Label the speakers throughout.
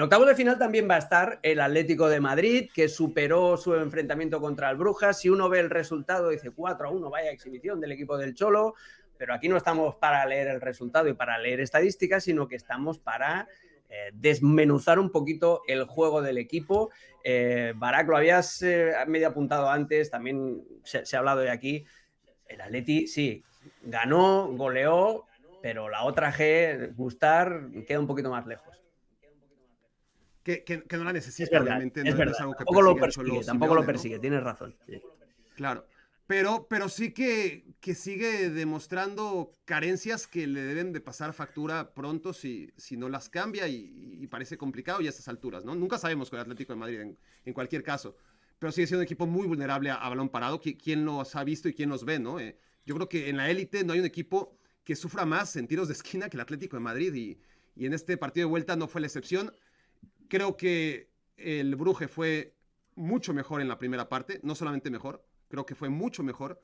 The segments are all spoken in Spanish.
Speaker 1: En octavos de final también va a estar el Atlético de Madrid, que superó su enfrentamiento contra el Brujas. Si uno ve el resultado, dice 4-1, vaya exhibición del equipo del Cholo. Pero aquí no estamos para leer el resultado y para leer estadísticas, sino que estamos para desmenuzar un poquito el juego del equipo. Barak, lo habías medio apuntado antes, también se ha hablado de aquí. El Atleti, sí, ganó, goleó, pero la otra G, Gustar, queda un poquito más lejos.
Speaker 2: Que no la
Speaker 1: Es
Speaker 2: necesita,
Speaker 1: verdad,
Speaker 2: obviamente,
Speaker 1: es
Speaker 2: no
Speaker 1: verdad.
Speaker 2: es algo que
Speaker 1: Tampoco lo
Speaker 2: persigue el
Speaker 1: persigue,
Speaker 2: Cholo
Speaker 1: tampoco lo
Speaker 2: Simeone, ¿no?
Speaker 1: persigue, tienes razón. Sí.
Speaker 2: Claro. Pero sí que sigue demostrando carencias que le deben de pasar factura pronto si no las cambia y parece complicado ya a estas alturas, ¿no? Nunca sabemos con el Atlético de Madrid en cualquier caso, pero sigue siendo un equipo muy vulnerable a balón parado. ¿Quién los ha visto y quién los ve, no? Yo creo que en la élite no hay un equipo que sufra más en tiros de esquina que el Atlético de Madrid y en este partido de vuelta no fue la excepción. Creo que el Bruje fue mucho mejor en la primera parte, no solamente mejor, creo que fue mucho mejor.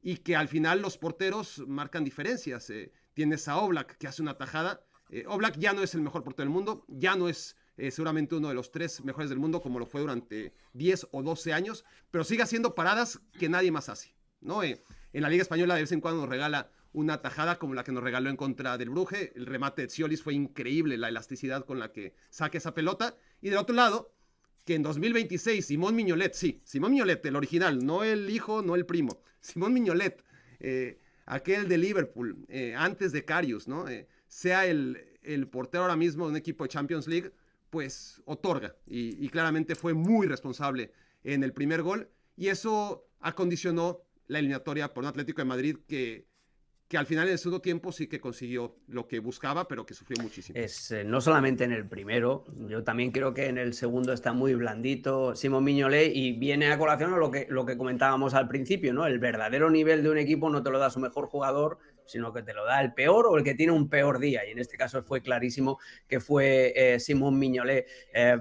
Speaker 2: Y que al final los porteros marcan diferencias. Tienes a Oblak que hace una tajada. Oblak ya no es el mejor portero del mundo, ya no es seguramente uno de los 3 mejores del mundo como lo fue durante 10 o 12 años, pero sigue haciendo paradas que nadie más hace, ¿no? En la Liga Española de vez en cuando nos regala una tajada como la que nos regaló en contra del Bruje. El remate de Tziolis fue increíble, la elasticidad con la que saca esa pelota. Y del otro lado, que en 2026 Simón Mignolet, sí, Simón Mignolet, el original, no el hijo, no el primo, Simón Mignolet, aquel de Liverpool, antes de Karius, ¿no? Sea el portero ahora mismo de un equipo de Champions League, pues otorga. Y claramente fue muy responsable en el primer gol. Y eso acondicionó la eliminatoria por un Atlético de Madrid que al final en el segundo tiempo sí que consiguió lo que buscaba, pero que sufrió muchísimo.
Speaker 1: No solamente en el primero, yo también creo que en el segundo está muy blandito Simón Mignolet y viene a colación a lo que comentábamos al principio, ¿no? El verdadero nivel de un equipo no te lo da su mejor jugador, sino que te lo da el peor o el que tiene un peor día. Y en este caso fue clarísimo que fue Simón Mignolet.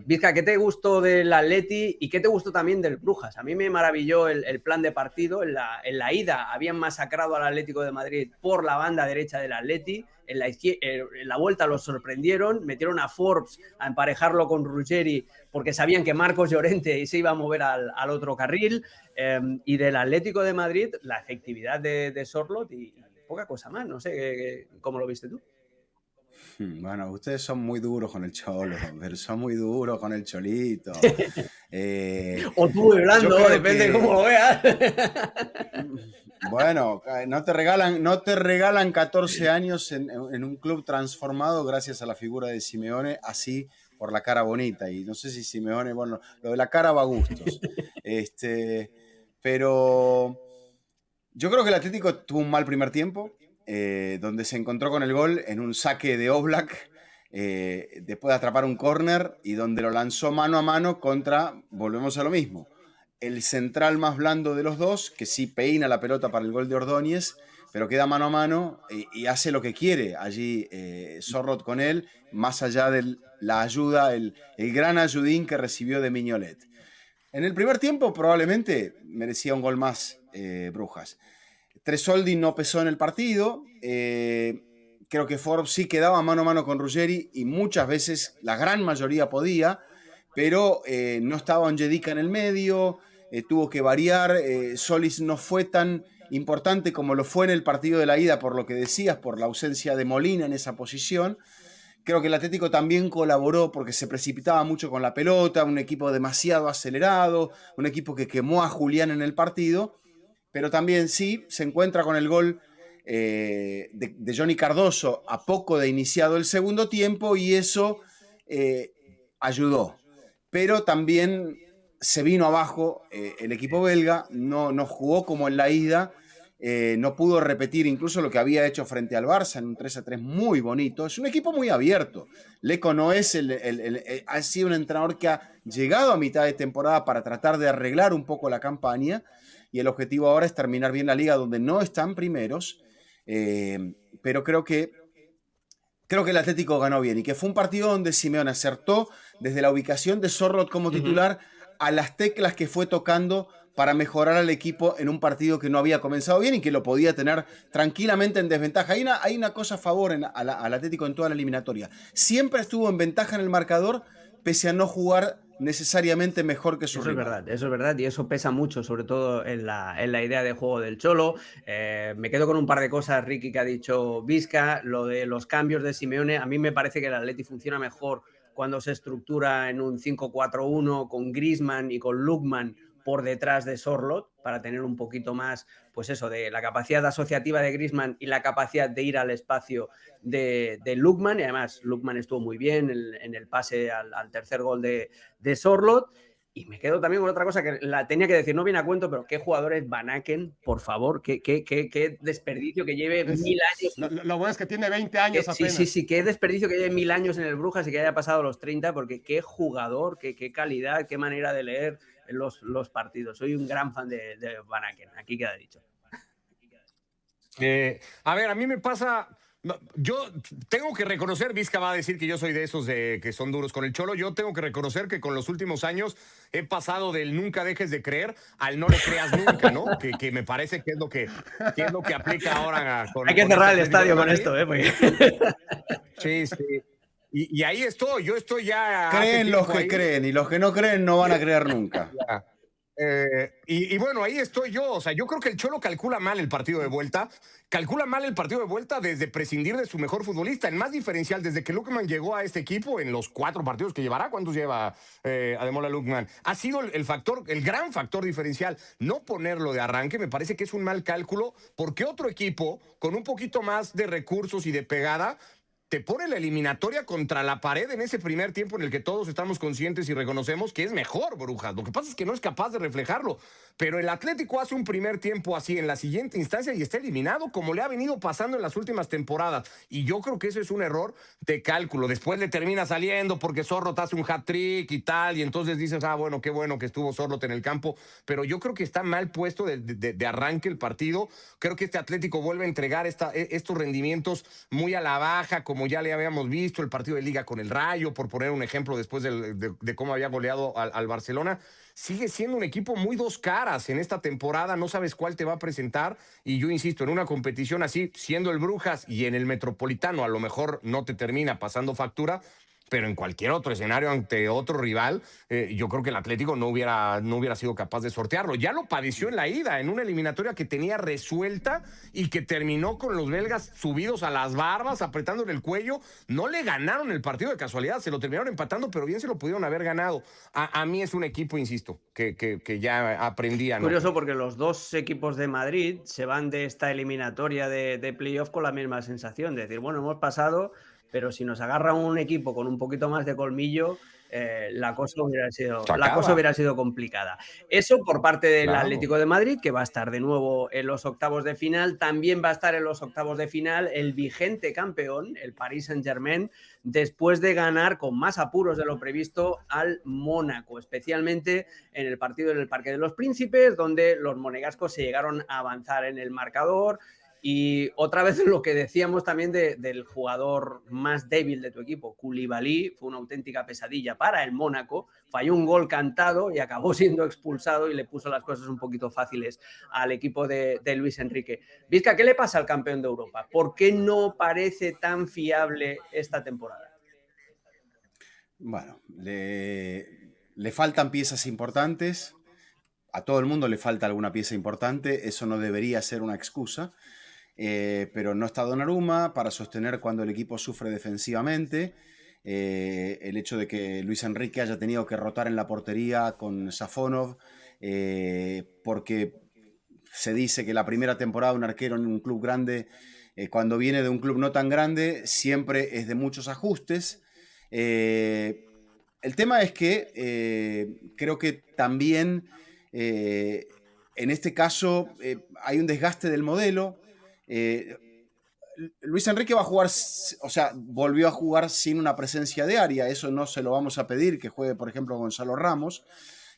Speaker 1: Vizca, ¿qué te gustó del Atleti y qué te gustó también del Brujas? A mí me maravilló el plan de partido. En la ida habían masacrado al Atlético de Madrid por la banda derecha del Atleti. En la vuelta los sorprendieron, metieron a Forbes a emparejarlo con Ruggeri porque sabían que Marcos Llorente se iba a mover al otro carril. Y del Atlético de Madrid, la efectividad de Sorloth y poca cosa más. No sé cómo lo viste tú.
Speaker 3: Bueno, ustedes son muy duros con el Cholo, pero son muy duros con el Cholito.
Speaker 1: O tú muy blando, depende de cómo lo veas.
Speaker 3: Bueno, no te regalan 14 años en un club transformado gracias a la figura de Simeone, así por la cara bonita. Y no sé si Simeone, bueno, lo de la cara va a gustos. Pero yo creo que el Atlético tuvo un mal primer tiempo, donde se encontró con el gol en un saque de Oblak, después de atrapar un córner y donde lo lanzó mano a mano contra, volvemos a lo mismo, el central más blando de los dos, que sí peina la pelota para el gol de Ordóñez, pero queda mano a mano y hace lo que quiere allí Sorloth con él, más allá de la ayuda, el gran ayudín que recibió de Mignolet. En el primer tiempo probablemente merecía un gol más Brujas. Tresoldi no pesó en el partido. Creo que Forbes sí quedaba mano a mano con Ruggeri y muchas veces, la gran mayoría podía, pero no estaba Onyedika en el medio, tuvo que variar. Solis no fue tan importante como lo fue en el partido de la ida, por lo que decías, por la ausencia de Molina en esa posición. Creo que el Atlético también colaboró porque se precipitaba mucho con la pelota, un equipo demasiado acelerado, un equipo que quemó a Julián en el partido, pero también sí se encuentra con el gol de Johnny Cardoso a poco de iniciado el segundo tiempo y eso ayudó. Pero también se vino abajo el equipo belga, no jugó como en la ida, no pudo repetir incluso lo que había hecho frente al Barça en un 3-3 muy bonito. Es un equipo muy abierto. Leco no es ha sido un entrenador que ha llegado a mitad de temporada para tratar de arreglar un poco la campaña y el objetivo ahora es terminar bien la liga donde no están primeros, pero creo que el Atlético ganó bien y que fue un partido donde Simeone acertó desde la ubicación de Sorloth como titular a las teclas que fue tocando para mejorar al equipo en un partido que no había comenzado bien y que lo podía tener tranquilamente en desventaja. Hay una cosa a favor al Atlético en toda la eliminatoria. Siempre estuvo en ventaja en el marcador, pese a no jugar necesariamente mejor que su rival.
Speaker 1: Eso es verdad, y eso pesa mucho, sobre todo en la idea de juego del Cholo. Me quedo con un par de cosas, Ricky, que ha dicho Vizca, lo de los cambios de Simeone. A mí me parece que el Atleti funciona mejor cuando se estructura en un 5-4-1 con Griezmann y con Lookman por detrás de Sorloth, para tener un poquito más, pues eso, de la capacidad asociativa de Griezmann y la capacidad de ir al espacio de Lookman. Y además Lookman estuvo muy bien en el pase al tercer gol de Sorloth. Y me quedo también con otra cosa que la tenía que decir, no viene a cuento, pero ¿qué jugador es Van Aken? Por favor, qué desperdicio que lleve 1000 años.
Speaker 2: Lo bueno es que tiene 20 años apenas.
Speaker 1: Sí, qué desperdicio que lleve 1000 años en el Brujas y que haya pasado los 30, porque qué jugador, qué calidad, qué manera de leer los partidos. Soy un gran fan de Van Aken, aquí queda dicho.
Speaker 4: A ver, a mí me pasa... Yo tengo que reconocer, Vizca va a decir que yo soy de esos que son duros con el Cholo. Yo tengo que reconocer que con los últimos años he pasado del nunca dejes de creer al no le creas nunca, ¿no? Que me parece que es lo que aplica ahora.
Speaker 1: Hay que cerrar el estadio con esto, ¿eh?
Speaker 4: Sí. Y ahí estoy, yo estoy ya...
Speaker 3: Creen los que creen y los que no creen no van a creer nunca.
Speaker 4: Y bueno, ahí estoy yo. O sea, yo creo que el Cholo calcula mal el partido de vuelta. Calcula mal el partido de vuelta desde prescindir de su mejor futbolista. El más diferencial, desde que Lookman llegó a este equipo, en los 4 partidos que llevará, ¿cuántos lleva Ademola Lookman? Ha sido el gran factor diferencial. No ponerlo de arranque me parece que es un mal cálculo, porque otro equipo con un poquito más de recursos y de pegada te pone la eliminatoria contra la pared en ese primer tiempo en el que todos estamos conscientes y reconocemos que es mejor, Brujas. Lo que pasa es que no es capaz de reflejarlo. Pero el Atlético hace un primer tiempo así en la siguiente instancia y está eliminado, como le ha venido pasando en las últimas temporadas. Y yo creo que eso es un error de cálculo. Después le termina saliendo porque Sorloth hace un hat-trick y tal, y entonces dices, bueno, qué bueno que estuvo Sorloth en el campo. Pero yo creo que está mal puesto de arranque el partido. Creo que este Atlético vuelve a entregar estos rendimientos muy a la baja, como ya le habíamos visto el partido de Liga con el Rayo, por poner un ejemplo después de cómo había goleado al Barcelona. Sigue siendo un equipo muy dos caras en esta temporada, no sabes cuál te va a presentar, y yo insisto, en una competición así, siendo el Brujas y en el Metropolitano, a lo mejor no te termina pasando factura, pero en cualquier otro escenario ante otro rival, yo creo que el Atlético no hubiera sido capaz de sortearlo. Ya lo padeció en la ida, en una eliminatoria que tenía resuelta y que terminó con los belgas subidos a las barbas, apretándole el cuello. No le ganaron el partido de casualidad, se lo terminaron empatando, pero bien se lo pudieron haber ganado. A mí es un equipo, insisto, que ya aprendí a no.
Speaker 1: Curioso, porque los dos equipos de Madrid se van de esta eliminatoria de playoff con la misma sensación, de decir, bueno, hemos pasado, pero si nos agarra un equipo con un poquito más de colmillo, la cosa hubiera sido complicada. Eso por parte del Atlético de Madrid, que va a estar de nuevo en los octavos de final. También va a estar en los octavos de final el vigente campeón, el Paris Saint-Germain, después de ganar con más apuros de lo previsto al Mónaco, especialmente en el partido en el Parque de los Príncipes, donde los monegascos se llegaron a avanzar en el marcador. Y otra vez lo que decíamos también del jugador más débil de tu equipo, Koulibaly, fue una auténtica pesadilla para el Mónaco, falló un gol cantado y acabó siendo expulsado y le puso las cosas un poquito fáciles al equipo de Luis Enrique. Vizca, ¿qué le pasa al campeón de Europa? ¿Por qué no parece tan fiable esta temporada?
Speaker 3: Bueno, le faltan piezas importantes, a todo el mundo le falta alguna pieza importante, eso no debería ser una excusa. Pero no está Donnarumma para sostener cuando el equipo sufre defensivamente. El hecho de que Luis Enrique haya tenido que rotar en la portería con Safonov, porque se dice que la primera temporada de un arquero en un club grande, cuando viene de un club no tan grande, siempre es de muchos ajustes. El tema es que creo que también en este caso hay un desgaste del modelo. Luis Enrique va a jugar, o sea, volvió a jugar sin una presencia diaria, eso no se lo vamos a pedir, que juegue, por ejemplo, Gonzalo Ramos,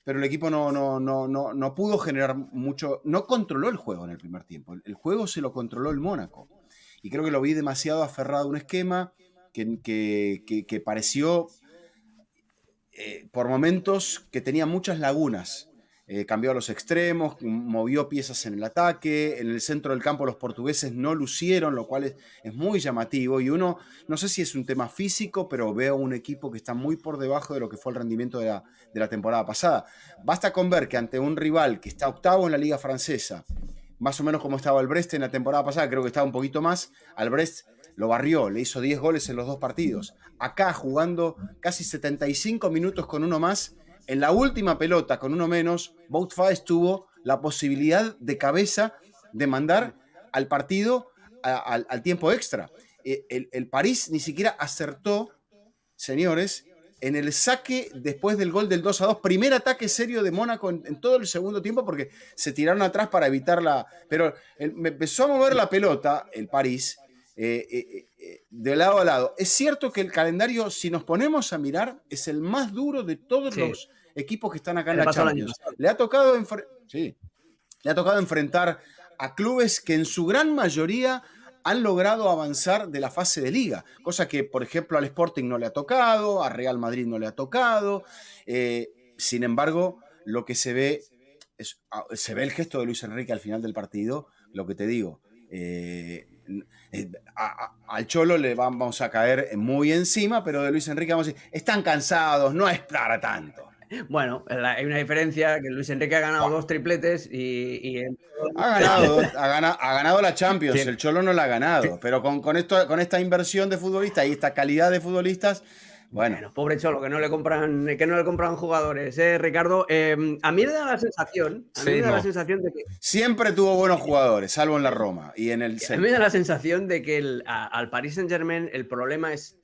Speaker 3: pero el equipo no pudo generar mucho, no controló el juego en el primer tiempo, el juego se lo controló el Mónaco, y creo que lo vi demasiado aferrado a un esquema que pareció por momentos que tenía muchas lagunas. cambió a los extremos, movió piezas en el ataque, en el centro del campo los portugueses no lucieron, lo cual es muy llamativo, y uno, no sé si es un tema físico, pero veo un equipo que está muy por debajo de lo que fue el rendimiento de la temporada pasada. Basta con ver que ante un rival que está octavo en la liga francesa, más o menos como estaba el Brest en la temporada pasada, creo que estaba un poquito más, al Brest lo barrió, le hizo 10 goles en los 2 partidos. Acá jugando casi 75 minutos con uno más, en la última pelota con uno menos, Wout Faes tuvo la posibilidad de cabeza de mandar al partido al tiempo extra. El París ni siquiera acertó, señores, en el saque después del gol del 2-2, primer ataque serio de Mónaco en todo el segundo tiempo, porque se tiraron atrás para evitarla, pero me empezó a mover la pelota el París, de lado a lado. Es cierto que el calendario, si nos ponemos a mirar, es el más duro de todos los equipos que están acá en la Champions. Le ha tocado enfrentar a clubes que en su gran mayoría han logrado avanzar de la fase de liga, cosa que, por ejemplo, al Sporting no le ha tocado, a Real Madrid no le ha tocado. Sin embargo, lo que se ve el gesto de Luis Enrique al final del partido, lo que te digo, al Cholo le vamos a caer muy encima, pero de Luis Enrique vamos a decir, están cansados, no es para tanto.
Speaker 1: Bueno, hay una diferencia, que Luis Enrique ha ganado 2 tripletes y
Speaker 3: ha ganado la Champions, el Cholo no la ha ganado, pero con esta inversión de futbolistas y esta calidad de futbolistas, bueno,
Speaker 1: pobre Cholo, que no le compran jugadores, Ricardo. A mí me da la sensación, la sensación de que
Speaker 3: siempre tuvo buenos jugadores, salvo en la Roma y en el
Speaker 1: Celta. A mí me da la sensación de que al Paris Saint-Germain el problema es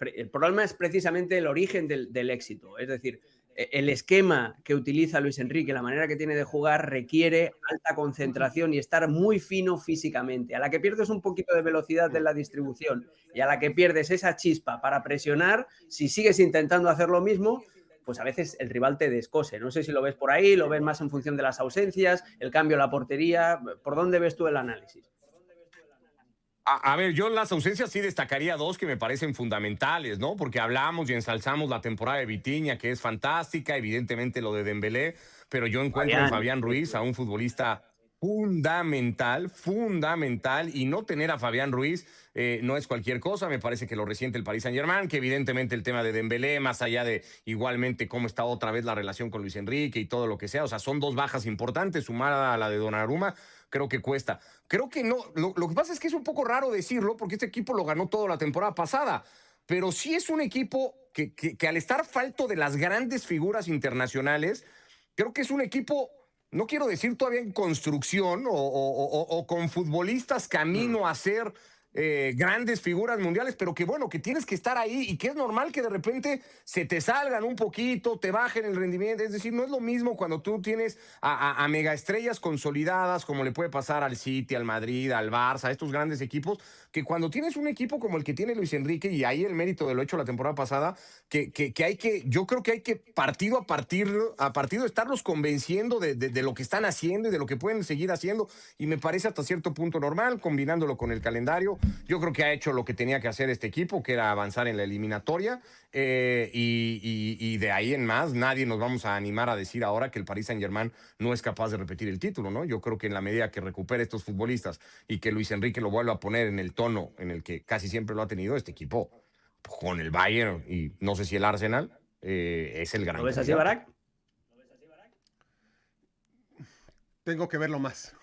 Speaker 1: precisamente el origen del éxito, es decir, el esquema que utiliza Luis Enrique, la manera que tiene de jugar, requiere alta concentración y estar muy fino físicamente. A la que pierdes un poquito de velocidad en la distribución y a la que pierdes esa chispa para presionar, si sigues intentando hacer lo mismo, pues a veces el rival te descose. No sé si lo ves por ahí, lo ves más en función de las ausencias, el cambio a la portería. ¿Por dónde ves tú el análisis?
Speaker 4: A ver, yo en las ausencias sí destacaría 2 que me parecen fundamentales, ¿no? Porque hablamos y ensalzamos la temporada de Vitinha, que es fantástica, evidentemente lo de Dembélé, pero yo encuentro en Fabián Ruiz a un futbolista fundamental, y no tener a Fabián Ruiz no es cualquier cosa. Me parece que lo resiente el Paris Saint-Germain, que evidentemente el tema de Dembélé, más allá de igualmente cómo está otra vez la relación con Luis Enrique y todo lo que sea, o sea, son 2 bajas importantes, sumada a la de Donnarumma, creo que cuesta. Creo que no, lo que pasa es que es un poco raro decirlo, porque este equipo lo ganó toda la temporada pasada, pero sí es un equipo que al estar falto de las grandes figuras internacionales, creo que es un equipo, no quiero decir todavía en construcción o con futbolistas camino a ser grandes figuras mundiales, pero que bueno, que tienes que estar ahí y que es normal que de repente se te salgan un poquito, te bajen el rendimiento. Es decir, no es lo mismo cuando tú tienes a megaestrellas consolidadas, como le puede pasar al City, al Madrid, al Barça, a estos grandes equipos, que cuando tienes un equipo como el que tiene Luis Enrique, y ahí el mérito de lo hecho la temporada pasada, yo creo que hay que partido a partido estarlos convenciendo de lo que están haciendo y de lo que pueden seguir haciendo, y me parece hasta cierto punto normal, combinándolo con el calendario. Yo creo que ha hecho lo que tenía que hacer este equipo, que era avanzar en la eliminatoria, y de ahí en más nadie nos vamos a animar a decir ahora que el Paris Saint-Germain no es capaz de repetir el título, ¿no? Yo creo que en la medida que recupere estos futbolistas y que Luis Enrique lo vuelva a poner en el tono en el que casi siempre lo ha tenido, este equipo con el Bayern y no sé si el Arsenal, es el gran.
Speaker 1: ¿Lo ves así, Barak?
Speaker 2: Tengo que verlo más.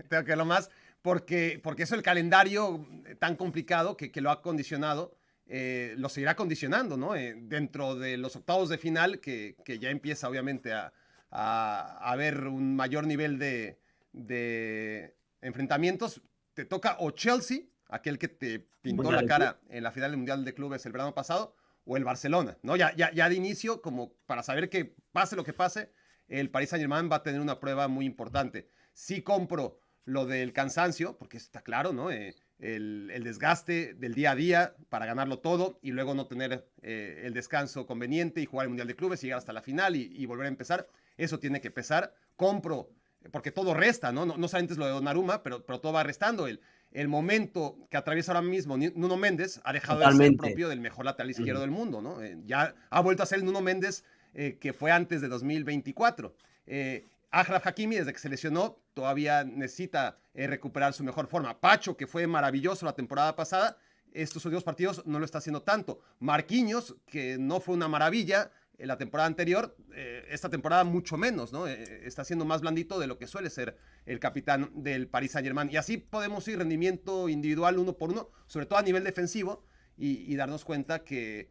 Speaker 2: Tengo que verlo más. Porque eso el calendario tan complicado que lo ha condicionado, lo seguirá condicionando, ¿no? Dentro de los octavos de final, que ya empieza obviamente a haber un mayor nivel de enfrentamientos, te toca o Chelsea, aquel que te pintó la cara en la final del Mundial de Clubes el verano pasado, o el Barcelona, ¿no? Ya de inicio, como para saber que pase lo que pase, el Paris Saint-Germain va a tener una prueba muy importante. Sí compro lo del cansancio, porque está claro, ¿no? El desgaste del día a día para ganarlo todo y luego no tener el descanso conveniente y jugar el Mundial de Clubes y llegar hasta la final y volver a empezar. Eso tiene que pesar. Compro, porque todo resta, ¿no? No solamente es lo de Donnarumma, pero todo va restando. El momento que atraviesa ahora mismo Nuno Méndez ha dejado de ser propio del mejor lateral izquierdo del mundo, ¿no? Ya ha vuelto a ser el Nuno Méndez que fue antes de 2024. Achraf Hakimi, desde que se lesionó, todavía necesita recuperar su mejor forma. Pacho, que fue maravilloso la temporada pasada, estos últimos partidos no lo está haciendo tanto. Marquinhos, que no fue una maravilla en la temporada anterior, esta temporada mucho menos, ¿no? Está siendo más blandito de lo que suele ser el capitán del Paris Saint-Germain. Y así podemos ir rendimiento individual uno por uno, sobre todo a nivel defensivo, y darnos cuenta que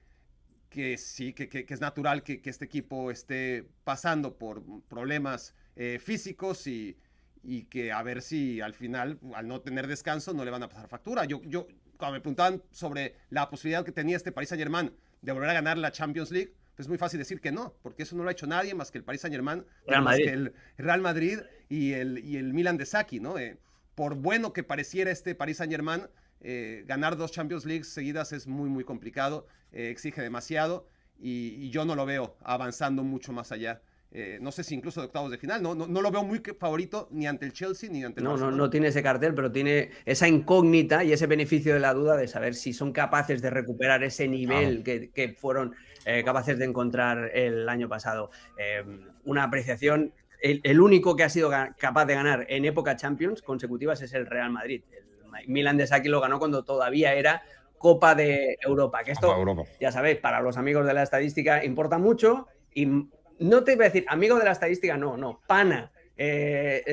Speaker 2: sí, que es natural que este equipo esté pasando por problemas físicos y que a ver si al final, al no tener descanso, no le van a pasar factura. Yo cuando me preguntaban sobre la posibilidad que tenía este Paris Saint-Germain de volver a ganar la Champions League, pues es muy fácil decir que no, porque eso no lo ha hecho nadie más que el Paris Saint-Germain, más que el Real Madrid y el Milan de Saki, ¿no? Por bueno que pareciera este Paris Saint-Germain, ganar 2 Champions League seguidas es muy, muy complicado, exige demasiado y yo no lo veo avanzando mucho más allá. No sé si incluso de octavos de final, no lo veo muy favorito ni ante el Chelsea ni ante el Barcelona.
Speaker 1: No tiene ese cartel, pero tiene esa incógnita y ese beneficio de la duda de saber si son capaces de recuperar ese nivel que fueron capaces de encontrar el año pasado. Una apreciación, el único que ha sido capaz de ganar en época Champions consecutivas es el Real Madrid. El Milan de Saki lo ganó cuando todavía era Copa de Europa, que esto, ya sabéis, para los amigos de la estadística importa mucho y no te iba a decir amigo de la estadística, no, pana,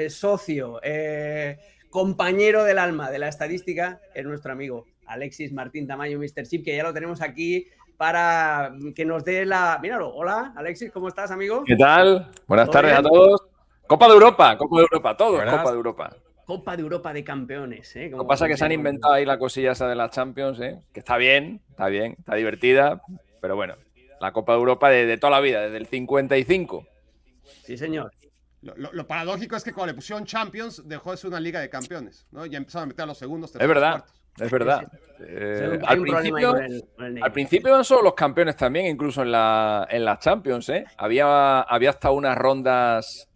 Speaker 1: socio, compañero del alma de la estadística es nuestro amigo Alexis Martín Tamayo, Mr. Chip, que ya lo tenemos aquí para que nos dé la... Míralo, hola Alexis, ¿cómo estás, amigo?
Speaker 5: ¿Qué tal? Buenas tardes a todos. Copa de Europa, todo es Copa de Europa.
Speaker 1: Copa de Europa de campeones.
Speaker 5: Lo que pasa es que se han inventado ahí la cosilla esa de las Champions, que está bien, está divertida, pero bueno, la Copa de Europa de toda la vida, desde el 55.
Speaker 1: Sí, señor.
Speaker 2: Lo paradójico es que cuando le pusieron Champions dejó de ser una liga de campeones, ¿no? Ya empezaron a meter a los segundos, terceros, cuartos.
Speaker 5: Es verdad.
Speaker 1: Al
Speaker 5: principio eran solo los campeones también, incluso en las Champions, Había hasta unas rondas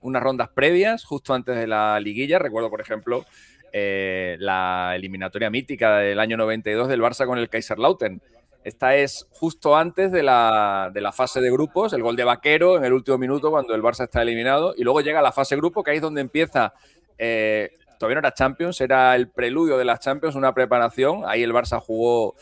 Speaker 5: previas, justo antes de la liguilla. Recuerdo, por ejemplo, la eliminatoria mítica del año 92 del Barça con el Kaiserslautern. Esta es justo antes de la fase de grupos, el gol de Vaquero en el último minuto cuando el Barça está eliminado. Y luego llega la fase de grupo, que ahí es donde empieza... todavía no era Champions, era el preludio de las Champions, una preparación. Ahí el Barça jugó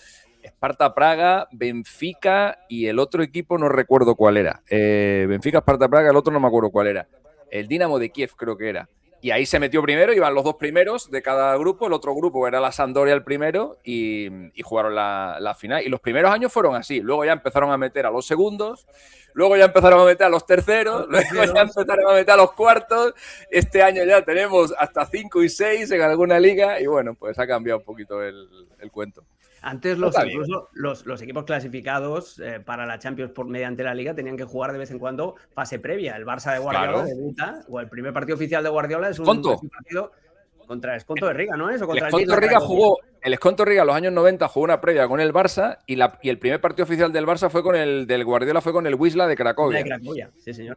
Speaker 5: Sparta Praga, Benfica y el otro equipo no recuerdo cuál era. Benfica, Sparta Praga, el otro no me acuerdo cuál era. El Dinamo de Kiev creo que era. Y ahí se metió primero, iban los 2 primeros de cada grupo. El otro grupo era la Sampdoria el primero y jugaron la final. Y los primeros años fueron así. Luego ya empezaron a meter a los segundos. Luego ya empezaron a meter a los terceros. Luego ya empezaron a meter a los cuartos. Este año ya tenemos hasta 5 y 6 en alguna liga. Y bueno, pues ha cambiado un poquito el cuento.
Speaker 1: Antes incluso los equipos clasificados para la Champions mediante la Liga tenían que jugar de vez en cuando fase previa. El Barça de Guardiola debuta, o el primer partido oficial de Guardiola es un partido contra el Esconto de Riga, ¿no es? O contra
Speaker 5: el Esconto Riga en los años 90 jugó una previa con el Barça y el primer partido oficial del Barça fue con el del Guardiola fue con el Wisla de Cracovia.
Speaker 1: Sí, señor.